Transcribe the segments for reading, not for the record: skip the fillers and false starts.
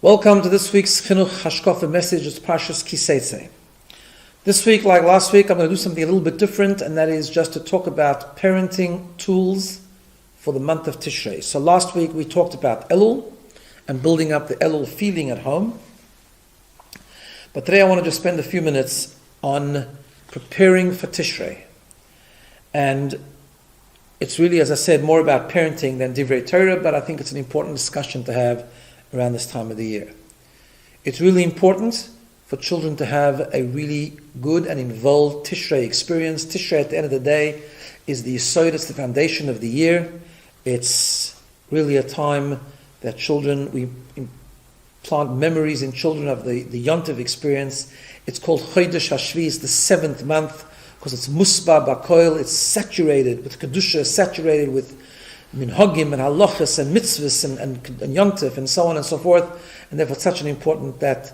Welcome to this week's Chinuch Hashkafa message. It's Parshas Kiseitze. This week, like last week, I'm going to do something a little bit different, and that is just to talk about parenting tools for the month of Tishrei. So last week we talked about Elul and building up the Elul feeling at home. But today I want to just spend a few minutes on preparing for Tishrei. And it's really, as I said, more about parenting than Divrei Torah, but I think it's an important discussion to have around this time of the year. It's really important for children to have a really good and involved Tishrei experience. Tishrei, at the end of the day, is the yesod, it's the foundation of the year. It's really a time that we plant memories in children of the Yontiv experience. It's called Chodesh Hashvi, it's the 7th month, because it's musba b'koil, it's saturated with kedusha, saturated with minhagim and halachas and mitzvahs and yontif and so on and so forth, and therefore it's such an important a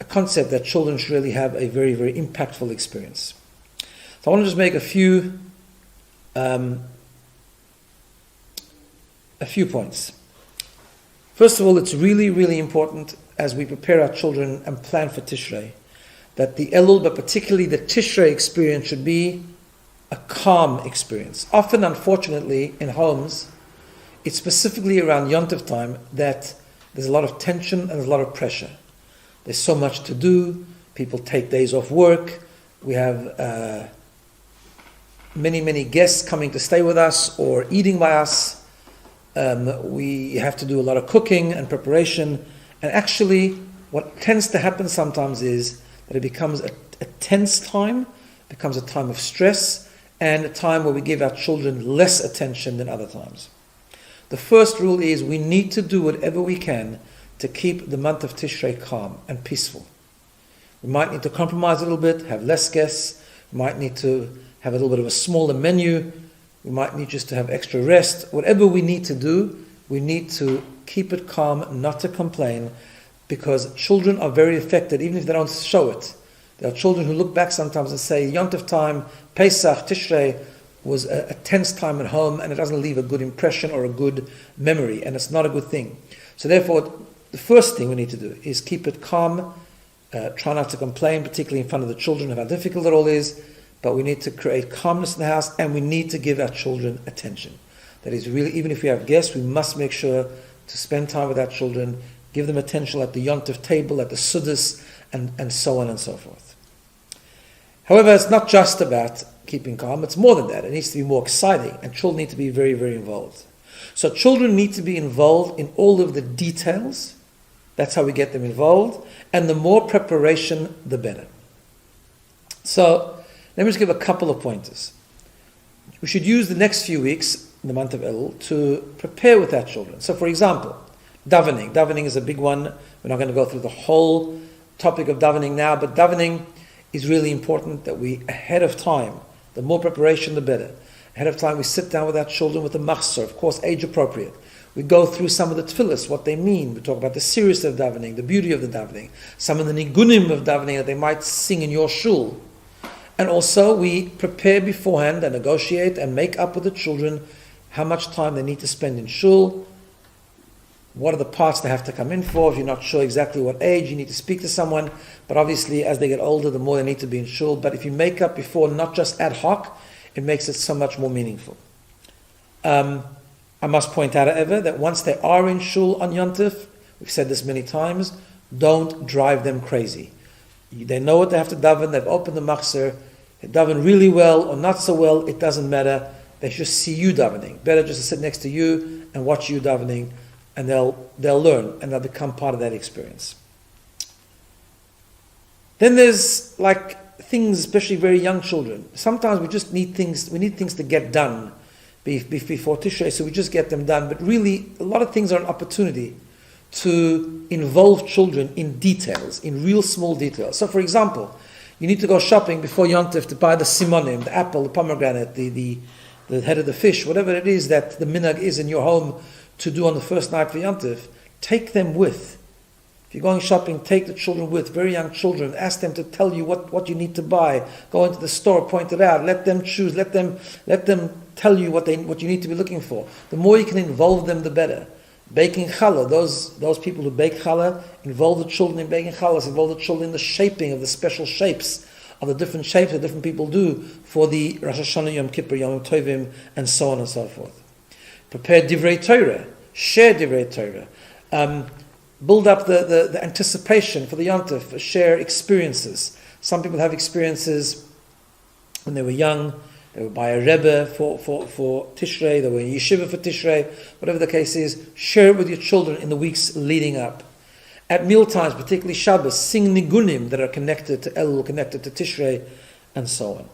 concept that children should really have a very, very impactful experience. So I want to just make a few points. First of all, it's really, really important as we prepare our children and plan for Tishrei that the Elul, but particularly the Tishrei experience, should be a calm experience. Often, unfortunately, in homes, it's specifically around Yontif time that there's a lot of tension and there's a lot of pressure. There's so much to do. People take days off work. We have many, many guests coming to stay with us or eating by us. We have to do a lot of cooking and preparation. And actually, what tends to happen sometimes is that it becomes a tense time, becomes a time of stress, and a time where we give our children less attention than other times. The first rule is we need to do whatever we can to keep the month of Tishrei calm and peaceful. We might need to compromise a little bit, have less guests. We might need to have a little bit of a smaller menu. We might need just to have extra rest. Whatever we need to do, we need to keep it calm, not to complain, because children are very affected, even if they don't show it. There are children who look back sometimes and say, Yontif time, Pesach, Tishrei was a tense time at home, and it doesn't leave a good impression or a good memory, and it's not a good thing. So therefore, the first thing we need to do is keep it calm, try not to complain, particularly in front of the children, of how difficult it all is, but we need to create calmness in the house, and we need to give our children attention. That is really, even if we have guests, we must make sure to spend time with our children, give them attention at the Yontif table, at the Suddhas, and so on and so forth. However, it's not just about keeping calm, it's more than that. It needs to be more exciting, and children need to be very, very involved. So children need to be involved in all of the details. That's how we get them involved, and the more preparation, the better. So, let me just give a couple of pointers. We should use the next few weeks, in the month of Elul, to prepare with our children. So for example, davening. Davening is a big one. We're not going to go through the whole topic of davening now, but davening is really important that we, ahead of time, the more preparation, the better. Ahead of time, we sit down with our children with a machzor, of course, age appropriate. We go through some of the tefillas, what they mean. We talk about the seriousness of davening, the beauty of the davening, some of the nigunim of davening that they might sing in your shul. And also, we prepare beforehand and negotiate and make up with the children how much time they need to spend in shul. What are the parts they have to come in for? If you're not sure exactly what age, you need to speak to someone. But obviously, as they get older, the more they need to be in shul. But if you make up before, not just ad hoc, it makes it so much more meaningful. I must point out, however, that once they are in shul on Yontif, we've said this many times, don't drive them crazy. They know what they have to daven, they've opened the machzor, they daven really well or not so well, it doesn't matter. They should see you davening. Better just to sit next to you and watch you davening, and they'll learn and they'll become part of that experience. Then there's things, especially very young children. Sometimes we need things to get done before Tishrei, so we just get them done. But really, a lot of things are an opportunity to involve children in details, in real small details. So for example, you need to go shopping before Yontif to buy the simonim, the apple, the pomegranate, the head of the fish, whatever it is that the minhag is in your home to do on the first night for Yontif. Take them with. If you're going shopping, take the children with, very young children. Ask them to tell you what you need to buy. Go into the store, point it out. Let them choose. Let them tell you what you need to be looking for. The more you can involve them, the better. Baking challah, those people who bake challah, involve the children in baking challahs, involve the children in the shaping of the special shapes, of the different shapes that different people do for the Rosh Hashanah, Yom Kippur, Yom Tovim, and so on and so forth. Prepare divrei Torah, share divrei Torah, build up the anticipation for the Yom Tov, share experiences. Some people have experiences when they were young. They were by a Rebbe for Tishrei, they were in yeshiva for Tishrei, whatever the case is, share it with your children in the weeks leading up. At mealtimes, particularly Shabbos, sing nigunim that are connected to Elul, connected to Tishrei, and so on.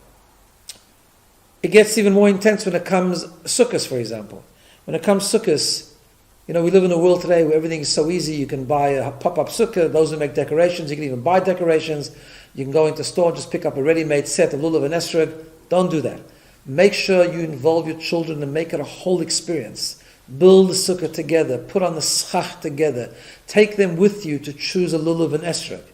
It gets even more intense when it comes Sukkos, for example. When it comes Sukkos, we live in a world today where everything is so easy. You can buy a pop-up sukkah, those who make decorations, you can even buy decorations. You can go into a store and just pick up a ready-made set of lulav and esrog. Don't do that. Make sure you involve your children and make it a whole experience. Build the sukkah together, put on the schach together. Take them with you to choose a lulav and esrog.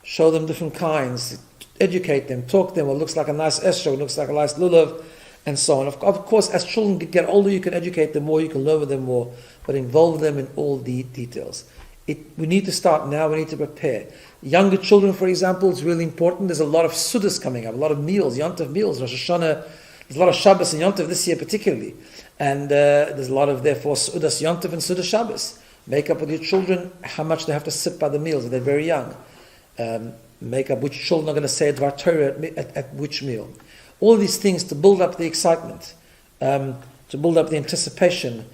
Show them different kinds, educate them, talk to them. What looks like a nice esrog, looks like a nice lulav, and so on. Of course, as children get older, you can educate them more, you can learn with them more, but involve them in all the details. We need to start now, we need to prepare. Younger children, for example, it's really important. There's a lot of sudas coming up, a lot of meals, Yom Tov meals, Rosh Hashanah. There's a lot of Shabbos and Yom Tov this year particularly. And there's a lot of, therefore, sudas Yom Tov and sudas Shabbos. Make up with your children how much they have to sit by the meals if they're very young. Make up which children are going to say Dvar Torah at which meal. All these things to build up the excitement, to build up the anticipation.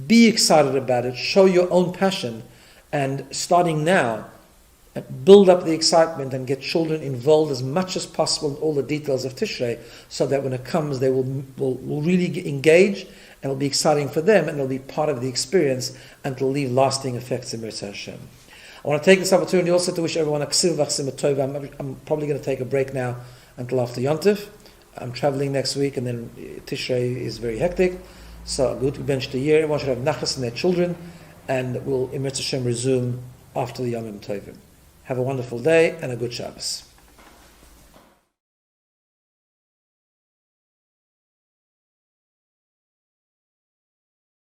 Be excited about it. Show your own passion. And starting now, build up the excitement and get children involved as much as possible in all the details of Tishrei, so that when it comes, they will really engage, and it'll be exciting for them, and it'll be part of the experience, and it'll leave lasting effects in Mirza Hashem. I want to take this opportunity also to wish everyone a ksiv v'chsim tova. I'm probably going to take a break now until after Yom Tov. I'm traveling next week, and then Tishrei is very hectic. So good bench the year. Everyone should have nachas in their children, and we'll in Mirza Hashem resume after the Yom Tovim. Have a wonderful day and a good Shabbos.